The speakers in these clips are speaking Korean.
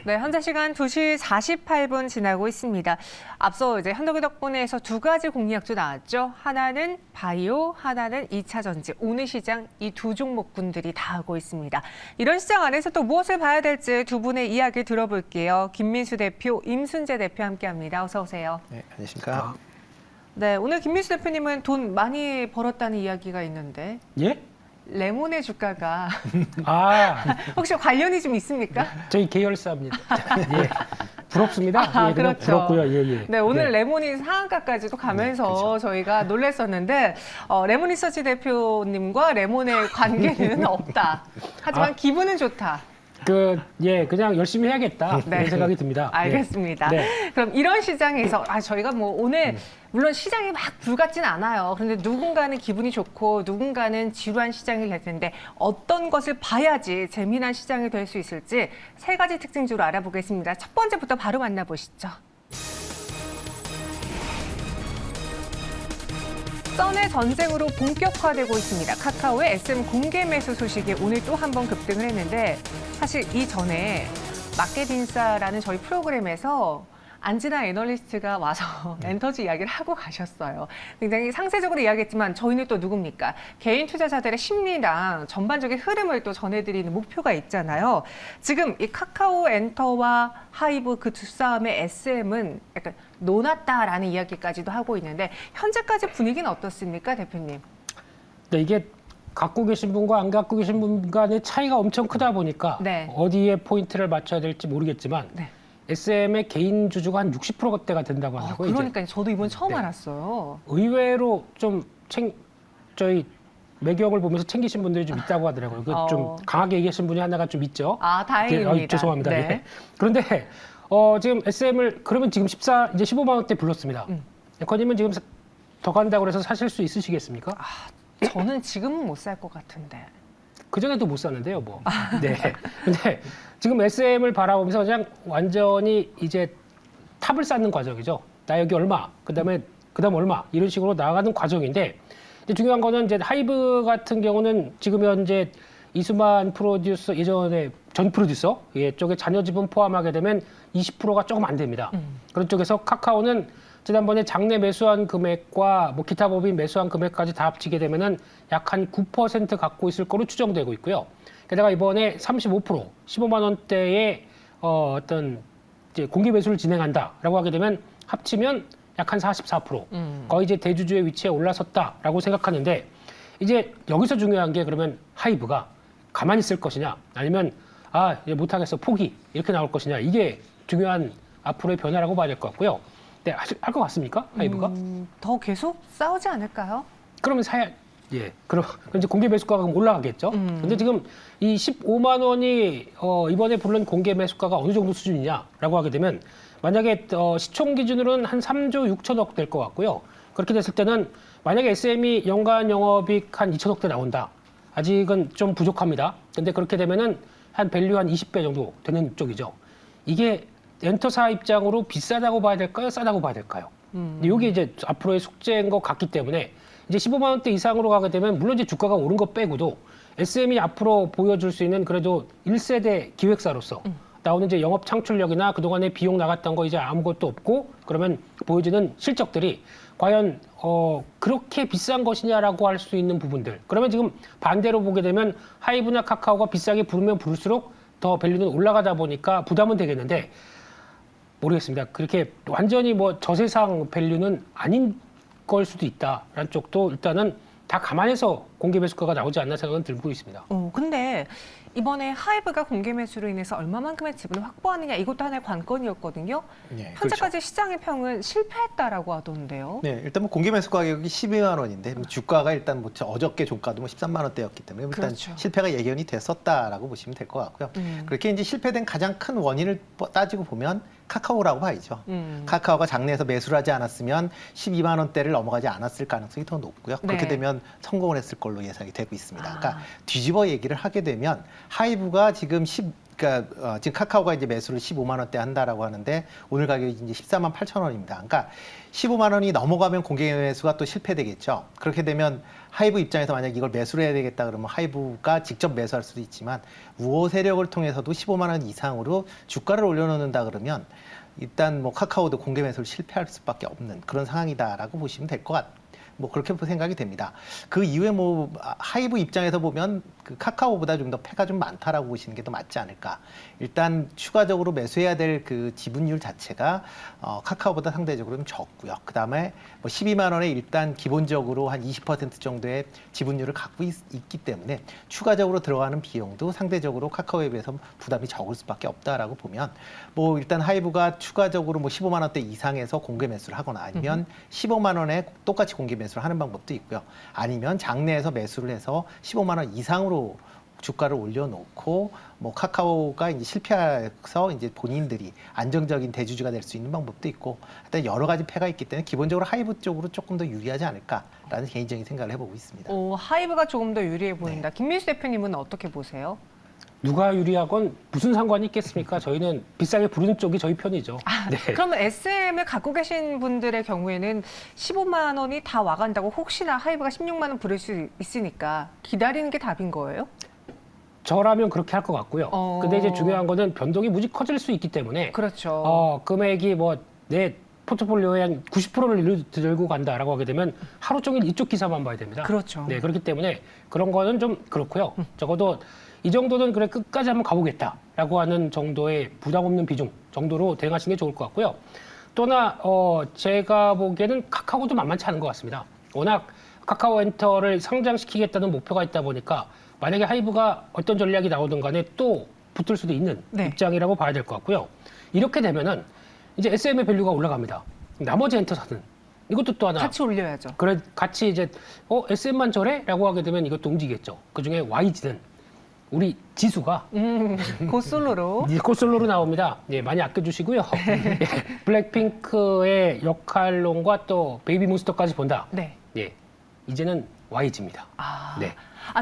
네, 현재 시간 2시 48분 지나고 있습니다. 앞서 이제 현덕이 덕분에서 두 가지 공략주 나왔죠. 하나는 바이오, 하나는 2차 전지. 오늘 시장 이 두 종목군들이 다 하고 있습니다. 이런 시장 안에서 또 무엇을 봐야 될지 두 분의 이야기 들어볼게요. 김민수 대표, 임순재 대표 함께합니다. 어서 오세요. 네, 안녕하십니까. 네, 오늘 김민수 대표님은 돈 많이 벌었다는 이야기가 있는데 예? 레몬의 주가가 아, 혹시 관련이 좀 있습니까? 저희 계열사입니다. 예. 부럽습니다. 아, 예, 그냥 그렇죠. 부럽고요. 예, 예. 네, 오늘 레몬이 상한가까지도 가면서 그렇죠. 저희가 놀랐었는데 레몬 리서치 대표님과 레몬의 관계는 없다. 하지만 기분은 좋다. 그냥 열심히 해야겠다. 네. 그런 생각이 듭니다. 알겠습니다. 네. 그럼 이런 시장에서 저희가 뭐 오늘 물론 시장이 막 불같진 않아요. 그런데 누군가는 기분이 좋고 누군가는 지루한 시장이 될 텐데 어떤 것을 봐야지 재미난 시장이 될 수 있을지 세 가지 특징주로 알아보겠습니다. 첫 번째부터 바로 만나보시죠. 선의 전쟁으로 본격화되고 있습니다. 카카오의 SM 공개 매수 소식이 오늘 또 한 번 급등을 했는데 사실 이전에 마켓인싸라는 저희 프로그램에서 안진아 애널리스트가 와서 엔터지 이야기를 하고 가셨어요. 굉장히 상세적으로 이야기했지만 저희는 또 누굽니까? 개인 투자자들의 심리랑 전반적인 흐름을 또 전해드리는 목표가 있잖아요. 지금 이 카카오 엔터와 하이브 그 두 싸움의 SM은 약간 노났다라는 이야기까지도 하고 있는데 현재까지 분위기는 어떻습니까, 대표님? 네, 이게 갖고 계신 분과 안 갖고 계신 분 간의 차이가 엄청 크다 보니까 네. 어디에 포인트를 맞춰야 될지 모르겠지만 네. SM의 개인 주주가 한 60%대가 된다고 하더라고요. 이제. 그러니까 저도 이번 처음 네. 알았어요. 의외로 좀 저희 매경을 보면서 챙기신 분들이 좀 있다고 하더라고요. 좀 강하게 얘기하신 분이 하나가 좀 있죠. 다행입니다. 죄송합니다. 네. 예. 그런데 지금 SM을 그러면 지금 이제 15만 원대 불렀습니다. 앵커님은 지금 더 간다고 해서 사실 수 있으시겠습니까? 저는 지금은 못 살 것 같은데. 그전에도 못 샀는데요, 뭐. 네. 근데 지금 SM을 바라보면서 그냥 완전히 이제 탑을 쌓는 과정이죠. 나 여기 얼마, 그다음 얼마 이런 식으로 나아가는 과정인데 이제 중요한 거는 이제 하이브 같은 경우는 지금 현재 이수만 프로듀서 예전에 전 프로듀서 쪽에 자녀 지분 포함하게 되면 20%가 조금 안 됩니다. 그런 쪽에서 카카오는 지난번에 장내 매수한 금액과 뭐 기타 법인 매수한 금액까지 다 합치게 되면은 약 한 9% 갖고 있을 거로 추정되고 있고요. 게다가 이번에 35%, 15만 원대의 어떤 이제 공개 매수를 진행한다라고 하게 되면 합치면 약 한 44%, 거의 이제 대주주의 위치에 올라섰다라고 생각하는데 이제 여기서 중요한 게 그러면 하이브가 가만히 있을 것이냐 아니면 이제 못하겠어 포기 이렇게 나올 것이냐 이게 중요한 앞으로의 변화라고 봐야 될 것 같고요. 네, 할 것 같습니까? 하이브가? 더 계속 싸우지 않을까요? 그러면 그럼 이제 공개 매수가가 올라가겠죠. 근데 지금 이 15만 원이 이번에 부른 공개 매수가가 어느 정도 수준이냐라고 하게 되면 만약에 시총 기준으로는 한 3조 6천억 될 것 같고요. 그렇게 됐을 때는 만약에 SM이 연간 영업이익 한 2천억대 나온다. 아직은 좀 부족합니다. 근데 그렇게 되면은 한 밸류 한 20배 정도 되는 쪽이죠. 이게 엔터사 입장으로 비싸다고 봐야 될까요? 싸다고 봐야 될까요? 이게 이제 앞으로의 숙제인 것 같기 때문에 이제 15만 원대 이상으로 가게 되면 물론 이제 주가가 오른 거 빼고도 SM이 앞으로 보여줄 수 있는 그래도 1세대 기획사로서 나오는 이제 영업 창출력이나 그동안에 비용 나갔던 거 이제 아무것도 없고 그러면 보여지는 실적들이 과연 그렇게 비싼 것이냐라고 할 수 있는 부분들. 그러면 지금 반대로 보게 되면 하이브나 카카오가 비싸게 부르면 부를수록 더 밸류는 올라가다 보니까 부담은 되겠는데 모르겠습니다. 그렇게 완전히 뭐 저세상 밸류는 아닌 걸 수도 있다라는 쪽도 일단은 다 감안해서 공개 매수가가 나오지 않나 생각은 들고 있습니다. 근데 이번에 하이브가 공개 매수로 인해서 얼마만큼의 지분을 확보하느냐 이것도 하나의 관건이었거든요. 네, 현재까지 그렇죠. 시장의 평은 실패했다라고 하던데요. 네, 일단 뭐 공개 매수 가격이 12만 원인데 주가가 일단 뭐 어저께 종가도 뭐 13만 원대였기 때문에 일단 그렇죠. 실패가 예견이 됐었다라고 보시면 될 것 같고요. 그렇게 이제 실패된 가장 큰 원인을 따지고 보면 카카오라고 봐야죠. 카카오가 장내에서 매수를 하지 않았으면 12만 원대를 넘어가지 않았을 가능성이 더 높고요. 그렇게 네. 되면 성공을 했을 걸로 예상이 되고 있습니다. 그러니까 뒤집어 얘기를 하게 되면 하이브가 지금 그러니까 지금 카카오가 이제 매수를 15만 원대 한다라고 하는데 오늘 가격이 이제 14만 8천 원입니다. 그러니까 15만 원이 넘어가면 공개 매수가 또 실패되겠죠. 그렇게 되면 하이브 입장에서 만약 이걸 매수를 해야 되겠다 그러면 하이브가 직접 매수할 수도 있지만 우호 세력을 통해서도 15만 원 이상으로 주가를 올려놓는다 그러면 일단 뭐 카카오도 공개 매수를 실패할 수밖에 없는 그런 상황이다라고 보시면 될 것 같아요. 뭐 그렇게 생각이 됩니다. 그 이후에 뭐 하이브 입장에서 보면 그 카카오보다 좀 더 패가 좀 많다라고 보시는 게 더 맞지 않을까. 일단 추가적으로 매수해야 될 그 지분율 자체가 카카오보다 상대적으로 좀 적고요. 그 다음에 뭐 12만 원에 일단 기본적으로 한 20% 정도의 지분율을 갖고 있기 때문에 추가적으로 들어가는 비용도 상대적으로 카카오에 비해서 부담이 적을 수밖에 없다라고 보면 뭐 일단 하이브가 추가적으로 뭐 15만 원대 이상에서 공개 매수를 하거나 아니면 15만 원에 똑같이 공개 매수를 하는 방법도 있고요. 아니면 장내에서 매수를 해서 15만 원 이상으로 주가를 올려놓고 뭐 카카오가 이제 실패해서 이제 본인들이 안정적인 대주주가 될 수 있는 방법도 있고 일단 여러 가지 패가 있기 때문에 기본적으로 하이브 쪽으로 조금 더 유리하지 않을까라는 개인적인 생각을 해보고 있습니다. 하이브가 조금 더 유리해 보인다. 김민수 대표님은 어떻게 보세요? 누가 유리하건 무슨 상관이 있겠습니까? 저희는 비싸게 부르는 쪽이 저희 편이죠. 네. 그러면 SM을 갖고 계신 분들의 경우에는 15만 원이 다 와간다고 혹시나 하이브가 16만 원 부를 수 있으니까 기다리는 게 답인 거예요? 저라면 그렇게 할 것 같고요. 근데 이제 중요한 거는 변동이 무지 커질 수 있기 때문에 그렇죠. 금액이 뭐 내 포트폴리오의 한 90%를 들고 간다라고 하게 되면 하루 종일 이쪽 기사만 봐야 됩니다. 그렇죠. 네, 그렇기 때문에 그런 거는 좀 그렇고요. 적어도 이 정도는 그래 끝까지 한번 가보겠다라고 하는 정도의 부담 없는 비중 정도로 대응하시는 게 좋을 것 같고요. 또나 제가 보기에는 카카오도 만만치 않은 것 같습니다. 워낙 카카오엔터를 상장시키겠다는 목표가 있다 보니까 만약에 하이브가 어떤 전략이 나오든 간에 또 붙을 수도 있는 네. 입장이라고 봐야 될 것 같고요. 이렇게 되면은 이제 SM의 밸류가 올라갑니다. 나머지 엔터사는 이것도 또 하나 같이 올려야죠. 그래 같이 이제 SM만 저래라고 하게 되면 이것도 움직이겠죠. 그중에 YG는 우리 지수가 고솔로로. 고솔로로 나옵니다. 예, 많이 아껴주시고요. 예, 블랙핑크의 역할론과 또 베이비몬스터까지 본다. 네. 예, 이제는 YG입니다. 네.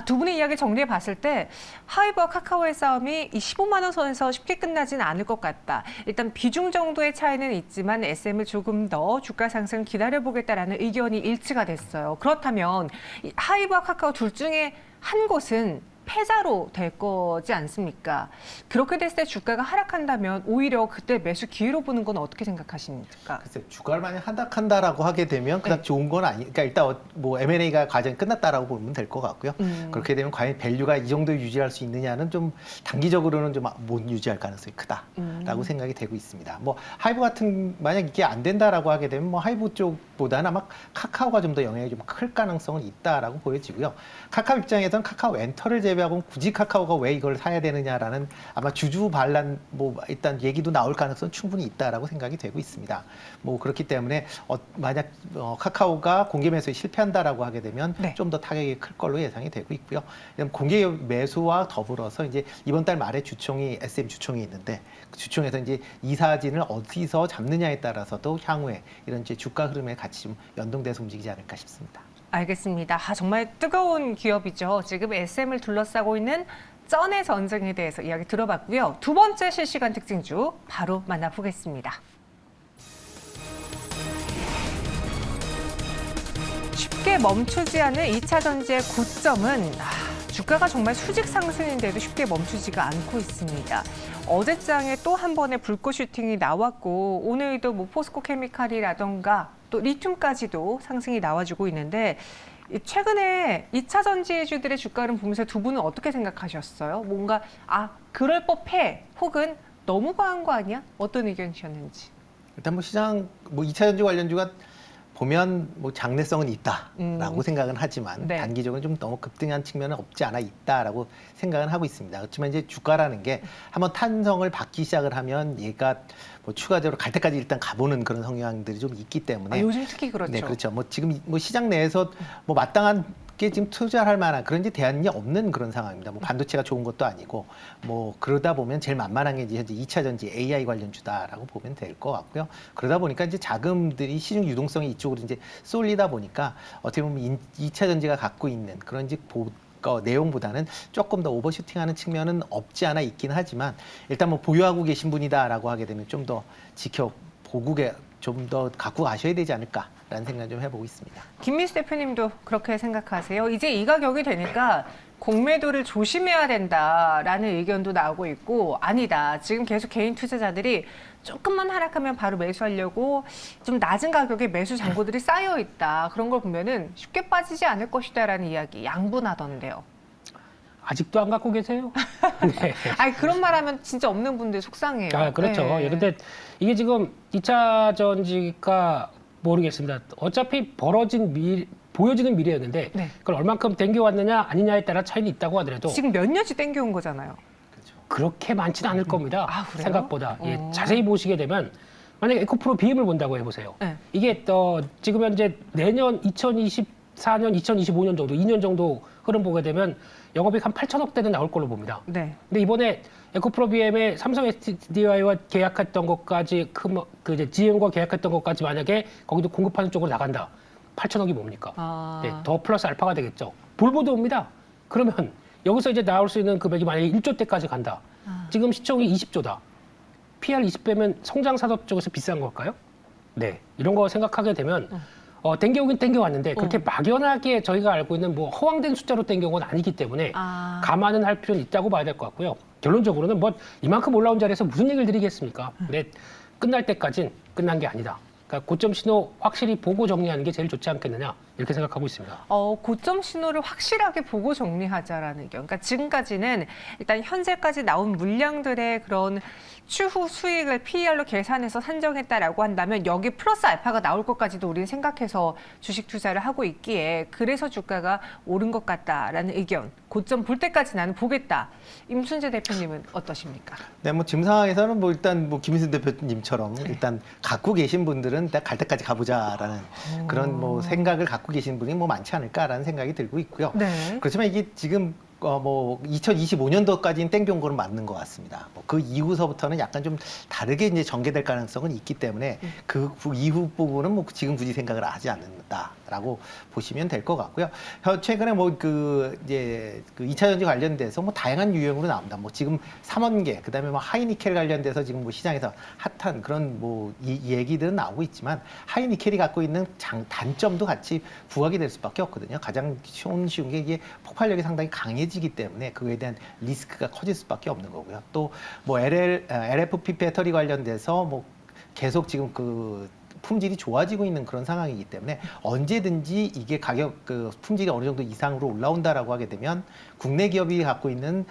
두 분의 이야기 정리해 봤을 때 하이브와 카카오의 싸움이 이 15만 원 선에서 쉽게 끝나지는 않을 것 같다. 일단 비중 정도의 차이는 있지만 SM을 조금 더 주가 상승 기다려보겠다라는 의견이 일치가 됐어요. 그렇다면 이 하이브와 카카오 둘 중에 한 곳은 패자로 될 거지 않습니까? 그렇게 됐을 때 주가가 하락한다면 오히려 그때 매수 기회로 보는 건 어떻게 생각하십니까? 글쎄 주가를 만약 하락한다라고 하게 되면 그닥 좋은 건 그러니까 일단 뭐 M&A가 과정이 끝났다라고 보면 될 것 같고요. 그렇게 되면 과연 밸류가 이 정도 유지할 수 있느냐는 좀 단기적으로는 좀 못 유지할 가능성이 크다라고 생각이 되고 있습니다. 뭐 하이브 같은 만약 이게 안 된다라고 하게 되면 뭐 하이브 쪽보다는 아마 카카오가 좀 더 영향이 좀 클 가능성은 있다라고 보여지고요. 카카오 입장에서는 카카오 엔터를 제외하고 굳이 카카오가 왜 이걸 사야 되느냐라는 아마 주주 반란 뭐 일단 얘기도 나올 가능성은 충분히 있다라고 생각이 되고 있습니다. 뭐 그렇기 때문에 만약 카카오가 공개 매수에 실패한다라고 하게 되면 네. 좀 더 타격이 클 걸로 예상이 되고 있고요. 공개 매수와 더불어서 이제 이번 달 말에 주총이 SM 주총이 있는데 그 주총에서 이제 이 사진을 어디서 잡느냐에 따라서도 향후에 이런 이제 주가 흐름에 같이 좀 연동돼서 움직이지 않을까 싶습니다. 알겠습니다. 정말 뜨거운 기업이죠. 지금 SM을 둘러싸고 있는 쩐의 전쟁에 대해서 이야기 들어봤고요. 두 번째 실시간 특징주 바로 만나보겠습니다. 쉽게 멈추지 않은 2차 전지의 고점은 주가가 정말 수직 상승인데도 쉽게 멈추지가 않고 있습니다. 어제장에 또 한 번의 불꽃 슈팅이 나왔고 오늘도 뭐 포스코 케미칼이라던가 또 리튬까지도 상승이 나와주고 있는데 최근에 2차 전지주들의 주가를 보면서 두 분은 어떻게 생각하셨어요? 뭔가 그럴 법해 혹은 너무 과한 거 아니야? 어떤 의견이셨는지. 일단 뭐 시장 뭐 2차 전지 관련주가 보면 뭐 장래성은 있다라고 생각은 하지만 네. 단기적으로 좀 너무 급등한 측면은 없지 않아 있다라고 생각은 하고 있습니다. 그렇지만 이제 주가라는 게 한번 탄성을 받기 시작을 하면 얘가 뭐 추가적으로 갈 때까지 일단 가보는 그런 성향들이 좀 있기 때문에 요즘 특히 그렇죠. 네, 그렇죠. 뭐 지금 뭐 시장 내에서 뭐 마땅한 게 지금 투자할 만한 그런 이제 대안이 없는 그런 상황입니다. 뭐 반도체가 좋은 것도 아니고 뭐 그러다 보면 제일 만만한 게 이제 현재 2차 전지 AI 관련주다라고 보면 될 것 같고요. 그러다 보니까 이제 자금들이 시중 유동성이 이쪽으로 이제 쏠리다 보니까 어떻게 보면 2차 전지가 갖고 있는 그런 이제 내용보다는 조금 더 오버슈팅하는 측면은 없지 않아 있긴 하지만 일단 뭐 보유하고 계신 분이다라고 하게 되면 좀 더 지켜보고 좀 더 갖고 가셔야 되지 않을까라는 생각 좀 해보고 있습니다. 김민수 대표님도 그렇게 생각하세요? 이제 이 가격이 되니까 공매도를 조심해야 된다라는 의견도 나오고 있고 아니다. 지금 계속 개인 투자자들이 조금만 하락하면 바로 매수하려고 좀 낮은 가격에 매수 잔고들이 쌓여 있다. 그런 걸 보면은 쉽게 빠지지 않을 것이다라는 이야기 양분하던데요. 아직도 안 갖고 계세요? 네. 아니 그런 말하면 진짜 없는 분들 속상해요. 아, 그렇죠. 네. 예, 근데 이게 지금 2차 전지가 모르겠습니다. 어차피 보여지는 미래였는데 네. 그걸 얼만큼 땡겨왔느냐 아니냐에 따라 차이는 있다고 하더라도 지금 몇 년치 땡겨온 거잖아요. 그렇게 많지는 않을 겁니다. 아, 그래요? 생각보다. 예, 자세히 보시게 되면 만약에 에코프로 BM을 본다고 해보세요. 네. 이게 지금 현재 내년 2024년, 2025년 정도, 2년 정도 흐름 보게 되면 영업이익 한 8천억대는 나올 걸로 봅니다. 네. 근데 이번에 에코프로 BM의 삼성 SDI와 계약했던 것까지 이제 GM과 계약했던 것까지 만약에 거기도 공급하는 쪽으로 나간다. 8천억이 뭡니까? 아. 네, 더 플러스 알파가 되겠죠. 볼보도 옵니다. 그러면 여기서 이제 나올 수 있는 금액이 만약에 1조대까지 간다. 지금 시총이 20조다. PR 20배면 성장 산업 쪽에서 비싼 걸까요? 네, 이런 거 생각하게 되면 땡겨오긴 땡겨왔는데 그렇게 막연하게 저희가 알고 있는 뭐 허황된 숫자로 땡겨온 건 아니기 때문에 감안은 할 필요는 있다고 봐야 될 것 같고요. 결론적으로는 뭐 이만큼 올라온 자리에서 무슨 얘기를 드리겠습니까? 근데 끝날 때까진 끝난 게 아니다. 그러니까 고점 신호 확실히 보고 정리하는 게 제일 좋지 않겠느냐 이렇게 생각하고 있습니다. 고점 신호를 확실하게 보고 정리하자라는 의견. 그러니까 지금까지는 일단 현재까지 나온 물량들의 그런 추후 수익을 PER로 계산해서 산정했다라고 한다면 여기 플러스 알파가 나올 것까지도 우리는 생각해서 주식 투자를 하고 있기에 그래서 주가가 오른 것 같다라는 의견. 고점 볼 때까지 나는 보겠다. 임순재 대표님은 어떠십니까? 네, 뭐 지금 상황에서는 뭐 일단 뭐 김인수 대표님처럼 일단 갖고 계신 분들은 일단 갈 때까지 가보자라는 그런 뭐 생각을 갖고 계신 분이 뭐 많지 않을까라는 생각이 들고 있고요. 네. 그렇지만 이게 지금 뭐 2025년도까지는 땡겨온 거는 맞는 것 같습니다. 뭐 그 이후서부터는 약간 좀 다르게 이제 전개될 가능성은 있기 때문에 그 이후 부분은 뭐 지금 굳이 생각을 하지 않는다라고 보시면 될 것 같고요. 최근에 뭐 이제 그 2차 전지 관련돼서 뭐 다양한 유형으로 나옵니다. 뭐 지금 삼원계, 그다음에 뭐 하이니켈 관련돼서 지금 뭐 시장에서 핫한 그런 뭐 얘기들은 나오고 있지만 하이니켈이 갖고 있는 단점도 같이 부각이 될 수밖에 없거든요. 가장 쉬운 게 이게 폭발력이 상당히 강해지기 때문에 그거에 대한 리스크가 커질 수밖에 없는 거고요. 또 뭐 LFP 배터리 관련돼서 뭐 계속 지금 그 품질이 좋아지고 있는 그런 상황이기 때문에 언제든지 이게 품질이 어느 정도 이상으로 올라온다라고 하게 되면 국내 기업이 갖고 있는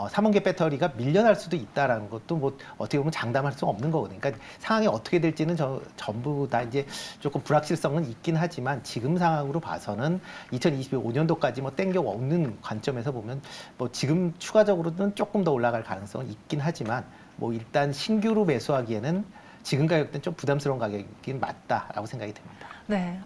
삼원계 배터리가 밀려날 수도 있다라는 것도 뭐 어떻게 보면 장담할 수 없는 거거든요. 그러니까 상황이 어떻게 될지는 전부 다 이제 조금 불확실성은 있긴 하지만 지금 상황으로 봐서는 2025년도까지 뭐 땡겨 없는 관점에서 보면 뭐 지금 추가적으로는 조금 더 올라갈 가능성은 있긴 하지만 뭐 일단 신규로 매수하기에는 지금 가격대는 좀 부담스러운 가격이긴 맞다라고 생각이 듭니다. 네,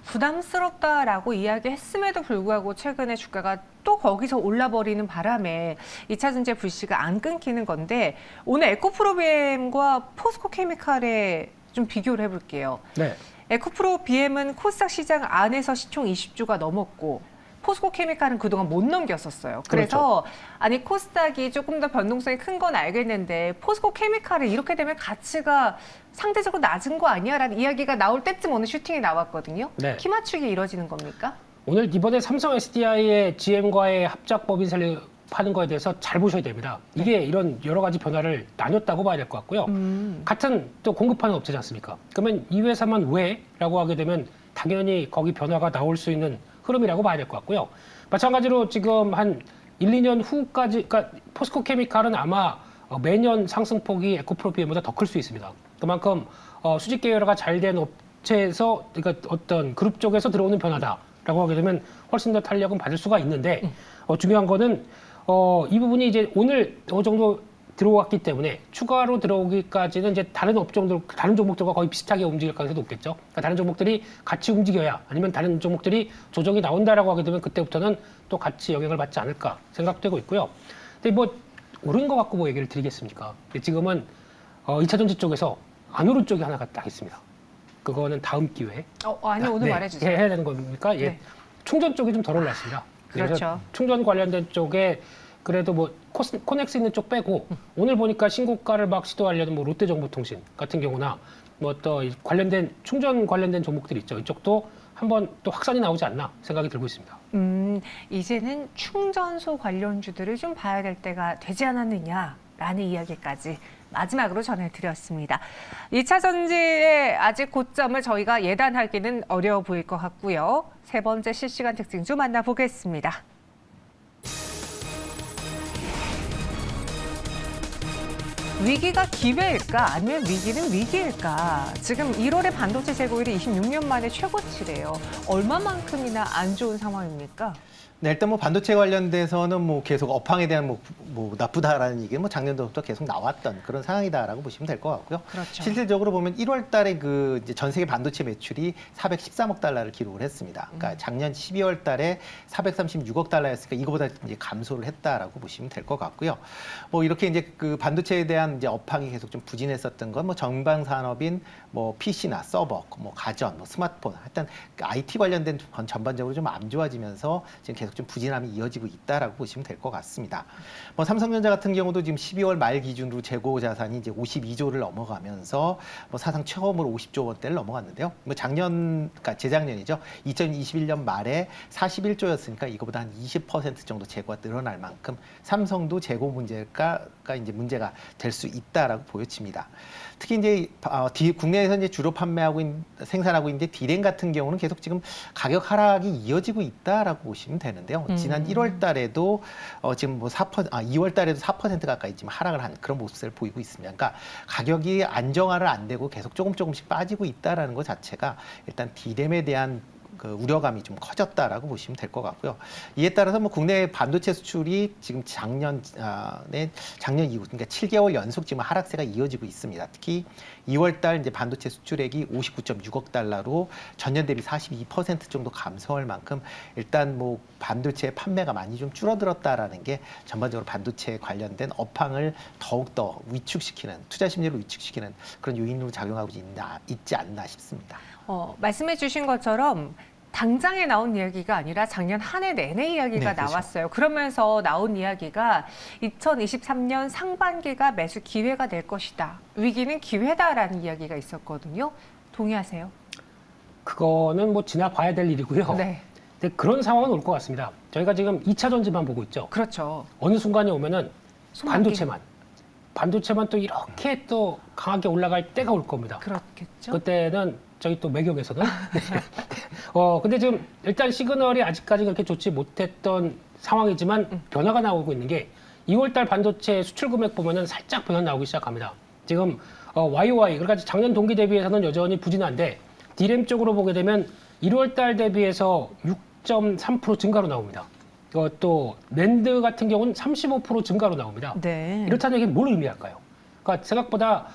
부담스럽다라고 이야기했음에도 불구하고 최근에 주가가 또 거기서 올라버리는 바람에 2차 전지 불씨가 안 끊기는 건데 오늘 에코프로비엠과 포스코케미칼에 좀 비교를 해볼게요. 네. 에코프로비엠은 코스닥 시장 안에서 시총 20주가 넘었고 포스코케미칼은 그동안 못 넘겼었어요. 그래서 그렇죠. 아니 코스닥이 조금 더 변동성이 큰 건 알겠는데 포스코케미칼은 이렇게 되면 가치가 상대적으로 낮은 거 아니야? 라는 이야기가 나올 때쯤 오늘 슈팅이 나왔거든요. 네. 키 맞추기 이루어지는 겁니까? 오늘 이번에 삼성 SDI의 GM과의 합작 법인세를 파는 거에 대해서 잘 보셔야 됩니다. 이게 이런 여러 가지 변화를 나눴다고 봐야 될 것 같고요. 같은 또 공급하는 업체지 않습니까? 그러면 이 회사만 왜? 라고 하게 되면 당연히 거기 변화가 나올 수 있는 흐름이라고 봐야 될 것 같고요. 마찬가지로 지금 한 1, 2년 후까지, 그러니까 포스코케미칼은 아마 매년 상승폭이 에코프로비엠보다 더 클 수 있습니다. 그만큼 수직 계열화가 잘 된 업체에서, 그러니까 어떤 그룹 쪽에서 들어오는 변화다라고 하게 되면 훨씬 더 탄력은 받을 수가 있는데 중요한 거는 이 부분이 이제 오늘 어느 정도 들어왔기 때문에 추가로 들어오기까지는 이제 다른 업종들, 다른 종목들과 거의 비슷하게 움직일 가능성이 높겠죠. 그러니까 다른 종목들이 같이 움직여야 아니면 다른 종목들이 조정이 나온다라고 하게 되면 그때부터는 또 같이 영향을 받지 않을까 생각되고 있고요. 근데 뭐 오른 것 갖고 뭐 얘기를 드리겠습니까? 근데 지금은 2차 전지 쪽에서 안 오른 쪽이 하나가 딱 있습니다. 그거는 다음 기회에. 아니 오늘 네, 말해주세요. 해야 되는 겁니까? 예. 네. 충전 쪽이 좀 덜 올랐습니다. 그렇죠. 그래서 충전 관련된 쪽에 그래도 뭐 코넥스 있는 쪽 빼고 오늘 보니까 신고가를 막 시도하려는 뭐 롯데정보통신 같은 경우나 뭐 또 관련된 충전 관련된 종목들 있죠. 이쪽도 한번 또 확산이 나오지 않나 생각이 들고 있습니다. 이제는 충전소 관련주들을 좀 봐야 될 때가 되지 않았느냐라는 이야기까지 마지막으로 전해드렸습니다. 2차 전지의 아직 고점을 저희가 예단하기는 어려워 보일 것 같고요. 세 번째 실시간 특징주 만나보겠습니다. 위기가 기회일까 아니면 위기는 위기일까? 지금 1월에 반도체 재고율이 26년 만에 최고치래요. 얼마만큼이나 안 좋은 상황입니까? 네, 일단 뭐 반도체 관련돼서는 뭐 계속 업황에 대한 뭐 나쁘다라는 얘기는 뭐 작년부터 계속 나왔던 그런 상황이다라고 보시면 될 것 같고요. 그렇죠. 실질적으로 보면 1월 달에 그 이제 전 세계 반도체 매출이 413억 달러를 기록을 했습니다. 그러니까 작년 12월 달에 436억 달러였으니까 이거보다 이제 감소를 했다라고 보시면 될 것 같고요. 뭐 이렇게 이제 그 반도체에 대한 이제 업황이 계속 좀 부진했었던 건 뭐 전방 산업인 뭐 PC나 서버, 뭐 가전, 뭐 스마트폰, 하여튼 IT 관련된 건 전반적으로 좀 안 좋아지면서 지금 계속 좀 부진함이 이어지고 있다라고 보시면 될 것 같습니다. 뭐 삼성전자 같은 경우도 지금 12월 말 기준으로 재고 자산이 이제 52조를 넘어가면서 뭐 사상 처음으로 50조 원대를 넘어갔는데요. 뭐 그러니까 재작년이죠. 2021년 말에 41조였으니까 이거보다 한 20% 정도 재고가 늘어날 만큼 삼성도 재고 문제가 이제 문제가 될 수 있다라고 보여집니다. 특히 이제 국내에서 이제 주로 생산하고 있는 디램 같은 경우는 계속 지금 가격 하락이 이어지고 있다라고 보시면 되는데요. 지난 1월 달에도 지금 뭐 2월 달에도 4% 가까이 지금 하락을 한 그런 모습을 보이고 있습니다. 그러니까 가격이 안정화를 안 되고 계속 조금씩 빠지고 있다라는 것 자체가 일단 디램에 대한 그 우려감이 좀 커졌다라고 보시면 될 것 같고요. 이에 따라서 뭐 국내 반도체 수출이 지금 작년 이후 그러니까 7개월 연속 지금 하락세가 이어지고 있습니다. 특히 2월달 이제 반도체 수출액이 59.6억 달러로 전년 대비 42% 정도 감소할 만큼 일단 뭐 반도체 판매가 많이 좀 줄어들었다라는 게 전반적으로 반도체 관련된 업황을 더욱더 투자 심리를 위축시키는 그런 요인으로 작용하고 있지 않나 싶습니다. 말씀해 주신 것처럼 당장에 나온 이야기가 아니라 작년 한 해 내내 이야기가 네, 그렇죠. 나왔어요. 그러면서 나온 이야기가 2023년 상반기가 매수 기회가 될 것이다. 위기는 기회다라는 이야기가 있었거든요. 동의하세요? 그거는 뭐 지나봐야 될 일이고요. 네. 근데 그런 상황은 올 것 같습니다. 저희가 지금 2차 전지만 보고 있죠. 그렇죠. 어느 순간에 오면은 손목이. 반도체만 또 이렇게 또 강하게 올라갈 때가 올 겁니다. 그렇겠죠. 그때는 저희 또 매격에서는 네. 근데 지금 일단 시그널이 아직까지 그렇게 좋지 못했던 상황이지만 변화가 나오고 있는 게 2월달 반도체 수출 금액 보면은 살짝 변화 나오기 시작합니다. 지금 YOY 그러니까 작년 동기 대비해서는 여전히 부진한데 디램 쪽으로 보게 되면 1월달 대비해서 6.3% 증가로 나옵니다. 또 낸드 같은 경우는 35% 증가로 나옵니다. 네. 이렇다는 얘기는 뭘 의미할까요? 그러니까 생각보다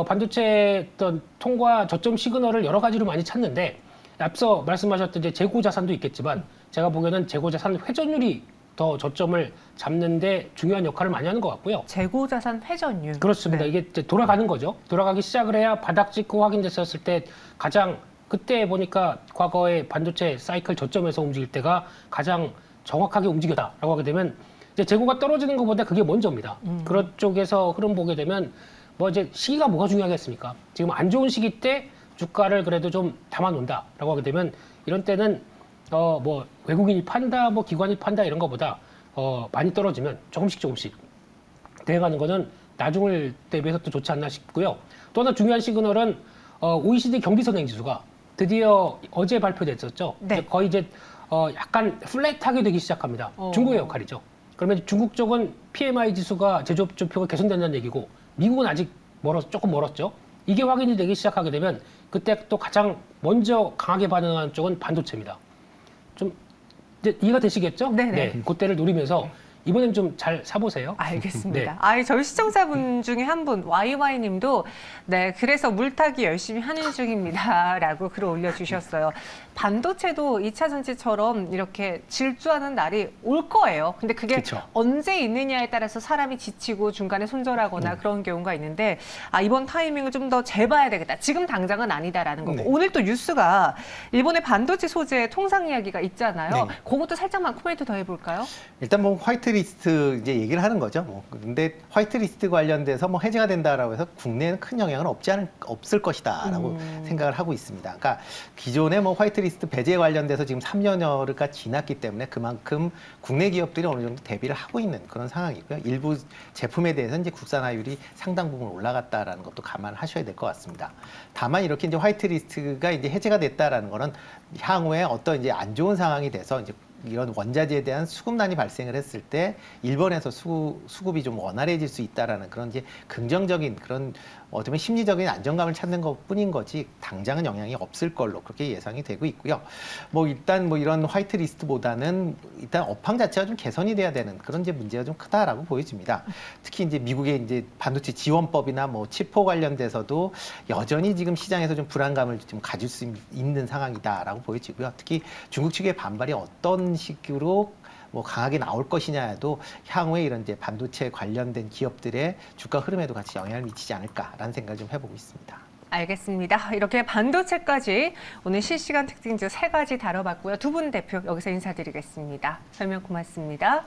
반도체 어떤 통과 저점 시그널을 여러 가지로 많이 찾는데 앞서 말씀하셨던 이제 재고 자산도 있겠지만 제가 보기에는 재고 자산 회전율이 더 저점을 잡는데 중요한 역할을 많이 하는 것 같고요. 재고 자산 회전율. 그렇습니다. 네. 이게 이제 돌아가는 거죠. 돌아가기 시작을 해야 바닥 찍고 확인됐었을 때 가장 그때 보니까 과거의 반도체 사이클 저점에서 움직일 때가 가장 정확하게 움직였다라고 하게 되면 이제 재고가 떨어지는 것보다 그게 먼저입니다. 그런 쪽에서 흐름 보게 되면 뭐 이제 시기가 뭐가 중요하겠습니까? 지금 안 좋은 시기 때 주가를 그래도 좀 담아놓는다라고 하게 되면 이런 때는 뭐 외국인이 판다, 뭐 기관이 판다 이런 것보다 많이 떨어지면 조금씩 대응하는 거는 나중을 대비해서 또 좋지 않나 싶고요. 또 하나 중요한 시그널은 OECD 경기선행 지수가 드디어 어제 발표됐었죠. 네. 거의 이제 약간 플랫하게 되기 시작합니다. 중국의 역할이죠. 그러면 중국 쪽은 PMI 지수가 제조업 지표가 개선된다는 얘기고 미국은 아직 조금 멀었죠. 이게 확인이 되기 시작하게 되면 그때 또 가장 먼저 강하게 반응하는 쪽은 반도체입니다. 좀 이제 이해가 되시겠죠? 네네. 네, 그때를 노리면서 이번엔 좀 잘 사보세요. 알겠습니다. 네. 아, 저희 시청자분 중에 한 분, YY님도 네, 그래서 물타기 열심히 하는 중입니다라고 글을 올려주셨어요. 반도체도 2차 전지처럼 이렇게 질주하는 날이 올 거예요. 근데 그게 그쵸. 언제 있느냐에 따라서 사람이 지치고 중간에 손절하거나 그런 경우가 있는데 아, 이번 타이밍을 좀 더 재봐야 되겠다. 지금 당장은 아니다라는 거고. 네. 오늘 또 뉴스가 일본의 반도체 소재 통상 이야기가 있잖아요. 네. 그것도 살짝만 코멘트 더 해볼까요? 일단 뭐 화이트리스트 이제 얘기를 하는 거죠. 뭐 근데 화이트리스트 관련돼서 뭐 해제가 된다라고 해서 국내에는 큰 영향은 없을 것이다라고 생각을 하고 있습니다. 그러니까 기존에 뭐 화이트리스트 배제 관련돼서 지금 3년여가 지났기 때문에 그만큼 국내 기업들이 어느 정도 대비를 하고 있는 그런 상황이고요. 일부 제품에 대해서 이제 국산화율이 상당 부분 올라갔다라는 것도 감안하셔야 될 것 같습니다. 다만 이렇게 이제 화이트리스트가 이제 해제가 됐다라는 거는 향후에 어떤 이제 안 좋은 상황이 돼서 이제 이런 원자재에 대한 수급난이 발생을 했을 때 일본에서 수급이 좀 원활해질 수 있다라는 그런 이제 긍정적인 그런 어쩌면 심리적인 안정감을 찾는 것뿐인 거지 당장은 영향이 없을 걸로 그렇게 예상이 되고 있고요. 뭐 일단 뭐 이런 화이트리스트보다는 일단 업황 자체가 좀 개선이 돼야 되는 그런 이제 문제가 좀 크다라고 보여집니다. 특히 이제 미국의 이제 반도체 지원법이나 뭐 치포 관련돼서도 여전히 지금 시장에서 좀 불안감을 좀 가질 수 있는 상황이다라고 보여지고요. 특히 중국 측의 반발이 어떤 식으로 뭐 강하게 나올 것이냐에도 향후에 이런 이제 반도체 관련된 기업들의 주가 흐름에도 같이 영향을 미치지 않을까라는 생각을 좀 해보고 있습니다. 알겠습니다. 이렇게 반도체까지 오늘 실시간 특징주 3가지 다뤄봤고요. 두 분 대표 여기서 인사드리겠습니다. 설명 고맙습니다.